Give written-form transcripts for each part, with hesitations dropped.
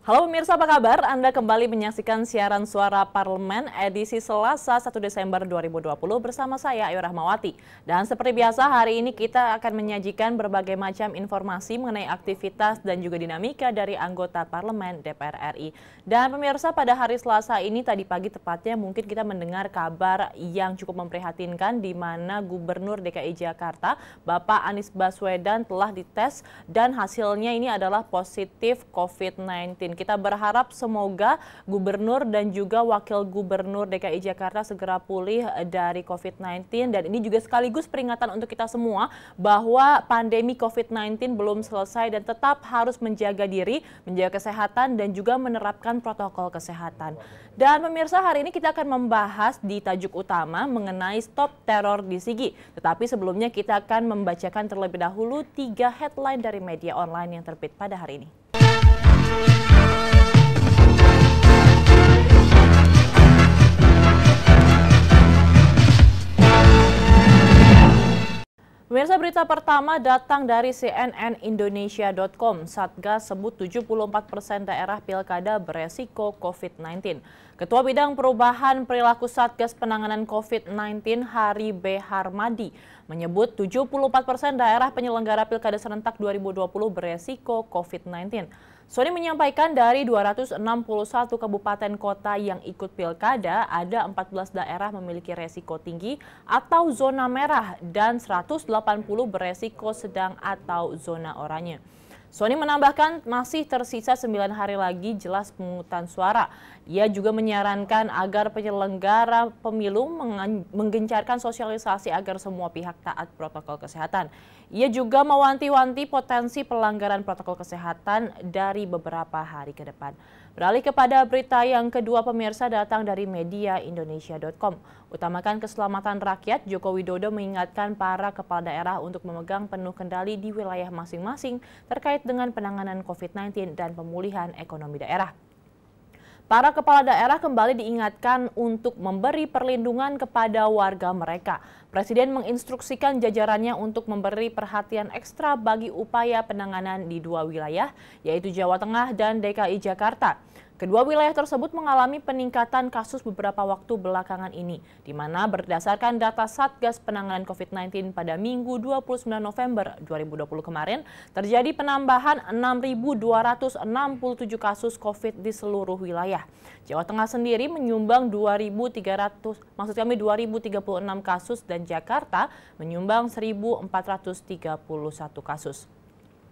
Halo pemirsa, apa kabar? Anda kembali menyaksikan siaran Suara Parlemen edisi Selasa 1 Desember 2020 bersama saya Ayu Rahmawati. Dan seperti biasa hari ini kita akan menyajikan berbagai macam informasi mengenai aktivitas dan juga dinamika dari anggota Parlemen DPR RI. Dan pemirsa, pada hari Selasa ini tadi pagi tepatnya mungkin kita mendengar kabar yang cukup memprihatinkan di mana Gubernur DKI Jakarta Bapak Anies Baswedan telah dites dan hasilnya ini adalah positif COVID-19. Kita berharap semoga Gubernur dan juga Wakil Gubernur DKI Jakarta segera pulih dari COVID-19 dan ini juga sekaligus peringatan untuk kita semua bahwa pandemi COVID-19 belum selesai dan tetap harus menjaga diri, menjaga kesehatan dan juga menerapkan protokol kesehatan. Dan pemirsa, hari ini kita akan membahas di tajuk utama mengenai stop teror di Sigi. Tetapi sebelumnya kita akan membacakan terlebih dahulu 3 headline dari media online yang terbit pada hari ini. Pemirsa, berita pertama datang dari cnnindonesia.com. Satgas sebut 74% daerah pilkada beresiko COVID-19. Ketua Bidang Perubahan Perilaku Satgas Penanganan COVID-19 Hari B. Harmadi menyebut 74% daerah penyelenggara pilkada serentak 2020 beresiko COVID-19. Sony menyampaikan dari 261 kabupaten kota yang ikut pilkada, ada 14 daerah memiliki resiko tinggi atau zona merah dan 180 beresiko sedang atau zona oranye. Sony menambahkan masih tersisa 9 hari lagi jelas pemungutan suara. Ia juga menyarankan agar penyelenggara pemilu menggencarkan sosialisasi agar semua pihak taat protokol kesehatan. Ia juga mewanti-wanti potensi pelanggaran protokol kesehatan dari beberapa hari ke depan. Beralih kepada berita yang kedua, pemirsa, datang dari media Indonesia.com. Utamakan keselamatan rakyat, Joko Widodo mengingatkan para kepala daerah untuk memegang penuh kendali di wilayah masing-masing terkait dengan penanganan COVID-19 dan pemulihan ekonomi daerah. Para kepala daerah kembali diingatkan untuk memberi perlindungan kepada warga mereka. Presiden menginstruksikan jajarannya untuk memberi perhatian ekstra bagi upaya penanganan di 2 wilayah, yaitu Jawa Tengah dan DKI Jakarta. Kedua wilayah tersebut mengalami peningkatan kasus beberapa waktu belakangan ini, di mana berdasarkan data Satgas Penanganan COVID-19 pada Minggu 29 November 2020 kemarin, terjadi penambahan 6.267 kasus COVID di seluruh wilayah. Jawa Tengah sendiri menyumbang 2.036 kasus dan Jakarta menyumbang 1.431 kasus.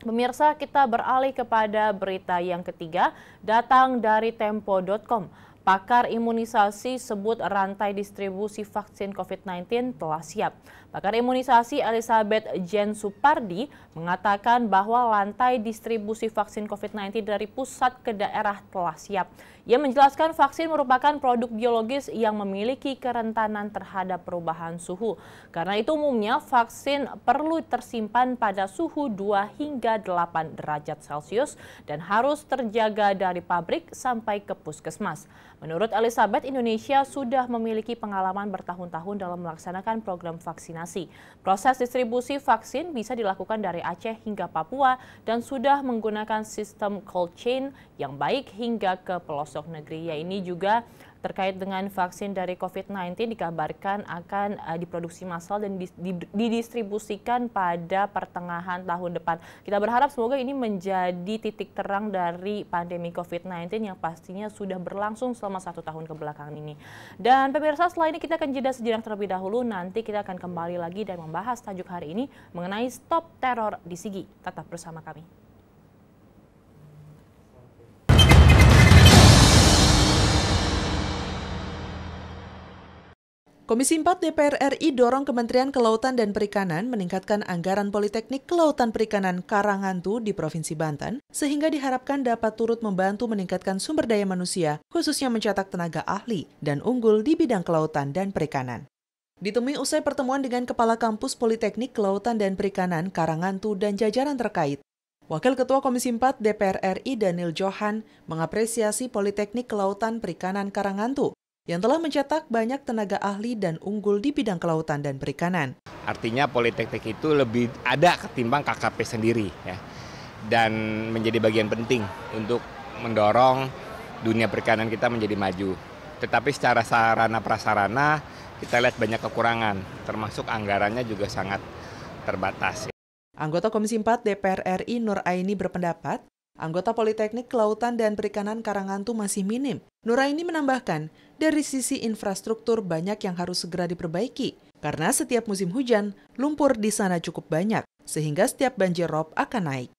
Pemirsa, kita beralih kepada berita yang ketiga, datang dari Tempo.com. Pakar imunisasi sebut rantai distribusi vaksin COVID-19 telah siap. Pakar imunisasi Elizabeth Jen Supardi mengatakan bahwa rantai distribusi vaksin COVID-19 dari pusat ke daerah telah siap. Ia menjelaskan vaksin merupakan produk biologis yang memiliki kerentanan terhadap perubahan suhu. Karena itu umumnya vaksin perlu tersimpan pada suhu 2 hingga 8 derajat Celcius dan harus terjaga dari pabrik sampai ke puskesmas. Menurut Elizabeth, Indonesia sudah memiliki pengalaman bertahun-tahun dalam melaksanakan program vaksinasi. Proses distribusi vaksin bisa dilakukan dari Aceh hingga Papua dan sudah menggunakan sistem cold chain yang baik hingga ke pelosok negeri. Ya, ini juga terkait dengan vaksin dari COVID-19 dikabarkan akan diproduksi massal dan didistribusikan pada pertengahan tahun depan. Kita berharap semoga ini menjadi titik terang dari pandemi COVID-19 yang pastinya sudah berlangsung selama 1 tahun kebelakangan ini. Dan pemirsa, setelah ini kita akan jeda sejenak terlebih dahulu. Nanti kita akan kembali lagi dan membahas tajuk hari ini mengenai stop teror di Sigi. Tetap bersama kami. Komisi 4 DPR RI dorong Kementerian Kelautan dan Perikanan meningkatkan anggaran Politeknik Kelautan Perikanan Karangantu di Provinsi Banten, sehingga diharapkan dapat turut membantu meningkatkan sumber daya manusia, khususnya mencetak tenaga ahli dan unggul di bidang kelautan dan perikanan. Ditemui usai pertemuan dengan Kepala Kampus Politeknik Kelautan dan Perikanan Karangantu dan jajaran terkait, Wakil Ketua Komisi 4 DPR RI Daniel Johan mengapresiasi Politeknik Kelautan Perikanan Karangantu yang telah mencetak banyak tenaga ahli dan unggul di bidang kelautan dan perikanan. Artinya Politeknik itu lebih ada ketimbang KKP sendiri, ya, dan menjadi bagian penting untuk mendorong dunia perikanan kita menjadi maju. Tetapi secara sarana prasarana kita lihat banyak kekurangan, termasuk anggarannya juga sangat terbatas. Anggota Komisi 4 DPR RI Nur Aini berpendapat, anggota Politeknik Kelautan dan Perikanan Karangantu masih minim. Nur Aini menambahkan, dari sisi infrastruktur banyak yang harus segera diperbaiki, karena setiap musim hujan, lumpur di sana cukup banyak, sehingga setiap banjir rob akan naik.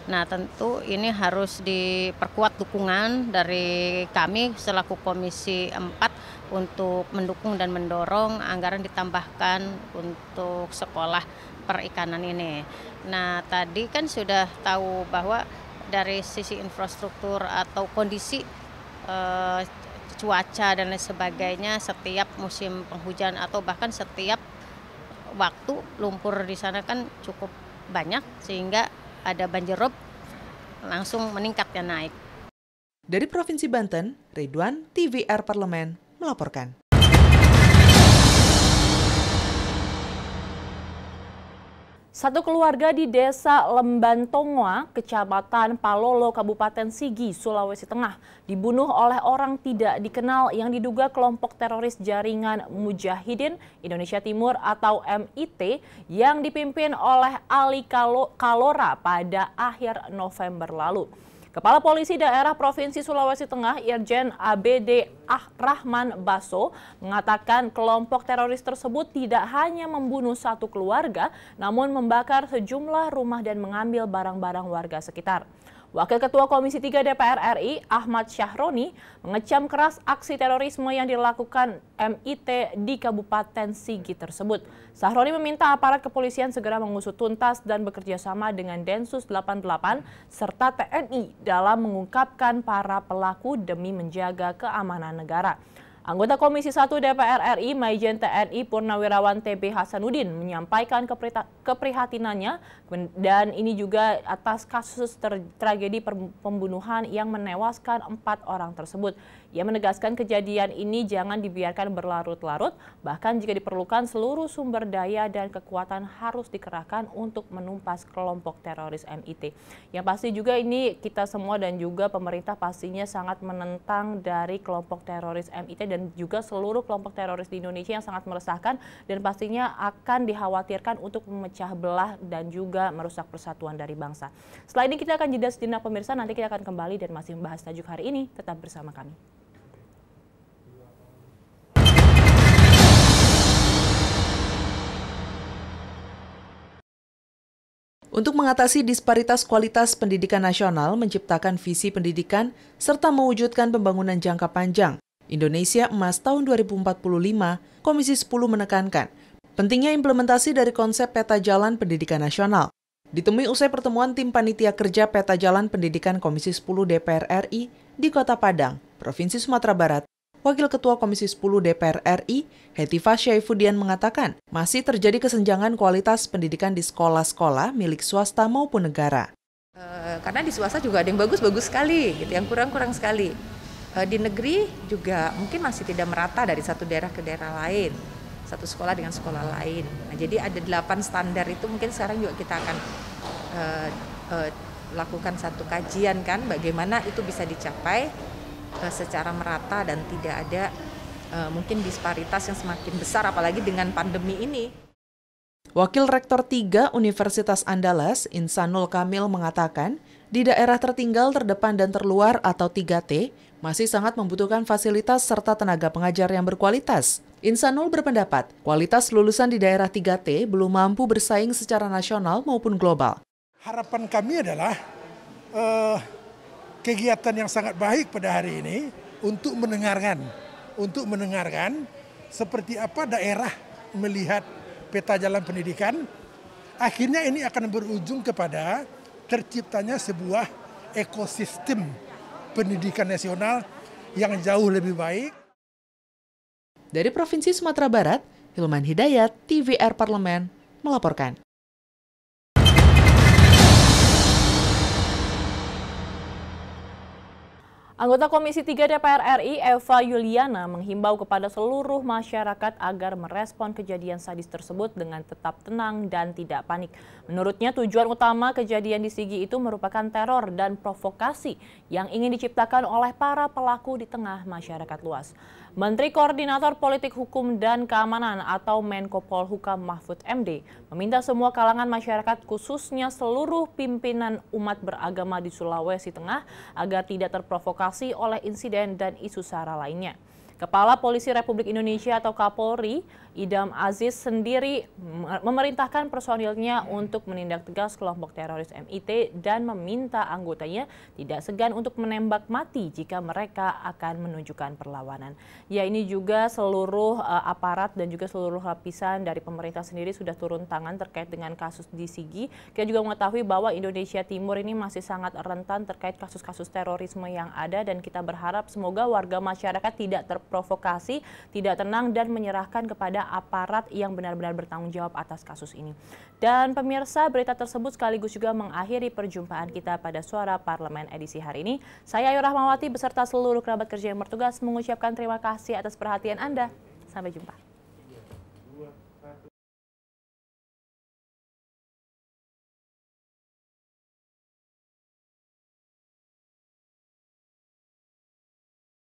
Nah, tentu ini harus diperkuat dukungan dari kami selaku Komisi 4 untuk mendukung dan mendorong anggaran ditambahkan untuk sekolah perikanan ini. Nah, tadi kan sudah tahu bahwa dari sisi infrastruktur atau kondisi cuaca dan lain sebagainya, setiap musim penghujan atau bahkan setiap waktu lumpur di sana kan cukup banyak sehingga ada banjir rob langsung meningkat dan naik. Dari Provinsi Banten, Ridwan, TVR Parlemen melaporkan. Satu keluarga di Desa Lembantongoa, Kecamatan Palolo, Kabupaten Sigi, Sulawesi Tengah, dibunuh oleh orang tidak dikenal yang diduga kelompok teroris Jaringan Mujahidin Indonesia Timur atau MIT yang dipimpin oleh Ali Kalora pada akhir November lalu. Kepala Polisi Daerah Provinsi Sulawesi Tengah, Irjen ABD Rahman Baso, mengatakan kelompok teroris tersebut tidak hanya membunuh satu keluarga, namun membakar sejumlah rumah dan mengambil barang-barang warga sekitar. Wakil Ketua Komisi 3 DPR RI, Ahmad Syahroni, mengecam keras aksi terorisme yang dilakukan MIT di Kabupaten Sigi tersebut. Syahroni meminta aparat kepolisian segera mengusut tuntas dan bekerja sama dengan Densus 88 serta TNI dalam mengungkapkan para pelaku demi menjaga keamanan negara. Anggota Komisi 1 DPR RI, Majen TNI Purnawirawan TB Hasanuddin menyampaikan keprihatinannya dan ini juga atas kasus tragedi pembunuhan yang menewaskan 4 orang tersebut. Ia menegaskan kejadian ini jangan dibiarkan berlarut-larut, bahkan jika diperlukan seluruh sumber daya dan kekuatan harus dikerahkan untuk menumpas kelompok teroris MIT. Yang pasti juga ini kita semua dan juga pemerintah pastinya sangat menentang dari kelompok teroris MIT dan juga seluruh kelompok teroris di Indonesia yang sangat meresahkan dan pastinya akan dikhawatirkan untuk memecah belah dan juga merusak persatuan dari bangsa. Setelah ini kita akan jeda sejenak pemirsa, nanti kita akan kembali dan masih membahas tajuk hari ini. Tetap bersama kami. Untuk mengatasi disparitas kualitas pendidikan nasional, menciptakan visi pendidikan, serta mewujudkan pembangunan jangka panjang, Indonesia Emas tahun 2045, Komisi 10 menekankan pentingnya implementasi dari konsep peta jalan pendidikan nasional. Ditemui usai pertemuan tim panitia kerja peta jalan pendidikan Komisi 10 DPR RI di Kota Padang, Provinsi Sumatera Barat, Wakil Ketua Komisi 10 DPR RI, Hetifah Syaifuddin mengatakan masih terjadi kesenjangan kualitas pendidikan di sekolah-sekolah milik swasta maupun negara. Karena di swasta juga ada yang bagus-bagus sekali, gitu, yang kurang-kurang sekali. Di negeri juga mungkin masih tidak merata dari satu daerah ke daerah lain, satu sekolah dengan sekolah lain. Nah, jadi ada 8 standar itu mungkin sekarang juga kita akan lakukan satu kajian kan, bagaimana itu bisa dicapai secara merata dan tidak ada mungkin disparitas yang semakin besar apalagi dengan pandemi ini. Wakil Rektor 3 Universitas Andalas, Insanul Kamil mengatakan, di daerah tertinggal, terdepan, dan terluar atau 3T masih sangat membutuhkan fasilitas serta tenaga pengajar yang berkualitas. Insanul berpendapat, kualitas lulusan di daerah 3T belum mampu bersaing secara nasional maupun global. Harapan kami adalah kegiatan yang sangat baik pada hari ini untuk mendengarkan seperti apa daerah melihat peta jalan pendidikan. Akhirnya ini akan berujung kepada terciptanya sebuah ekosistem pendidikan nasional yang jauh lebih baik. Dari Provinsi Sumatera Barat, Hilman Hidayat, TVR Parlemen, melaporkan. Anggota Komisi 3 DPR RI Eva Yuliana menghimbau kepada seluruh masyarakat agar merespon kejadian sadis tersebut dengan tetap tenang dan tidak panik. Menurutnya tujuan utama kejadian di Sigi itu merupakan teror dan provokasi yang ingin diciptakan oleh para pelaku di tengah masyarakat luas. Menteri Koordinator Politik Hukum dan Keamanan atau Menko Polhukam Mahfud MD meminta semua kalangan masyarakat khususnya seluruh pimpinan umat beragama di Sulawesi Tengah agar tidak terprovokasi oleh insiden dan isu sara lainnya. Kepala Polisi Republik Indonesia atau Kapolri, Idam Aziz sendiri memerintahkan personilnya untuk menindak tegas kelompok teroris MIT dan meminta anggotanya tidak segan untuk menembak mati jika mereka akan menunjukkan perlawanan. Ya, ini juga seluruh aparat dan juga seluruh lapisan dari pemerintah sendiri sudah turun tangan terkait dengan kasus di Sigi. Kita juga mengetahui bahwa Indonesia Timur ini masih sangat rentan terkait kasus-kasus terorisme yang ada dan kita berharap semoga warga masyarakat tidak terprovokasi, tidak tenang dan menyerahkan kepada aparat yang benar-benar bertanggung jawab atas kasus ini. Dan pemirsa, berita tersebut sekaligus juga mengakhiri perjumpaan kita pada Suara Parlemen edisi hari ini. Saya Ayu Rahmawati beserta seluruh kerabat kerja yang bertugas mengucapkan terima kasih atas perhatian Anda. Sampai jumpa.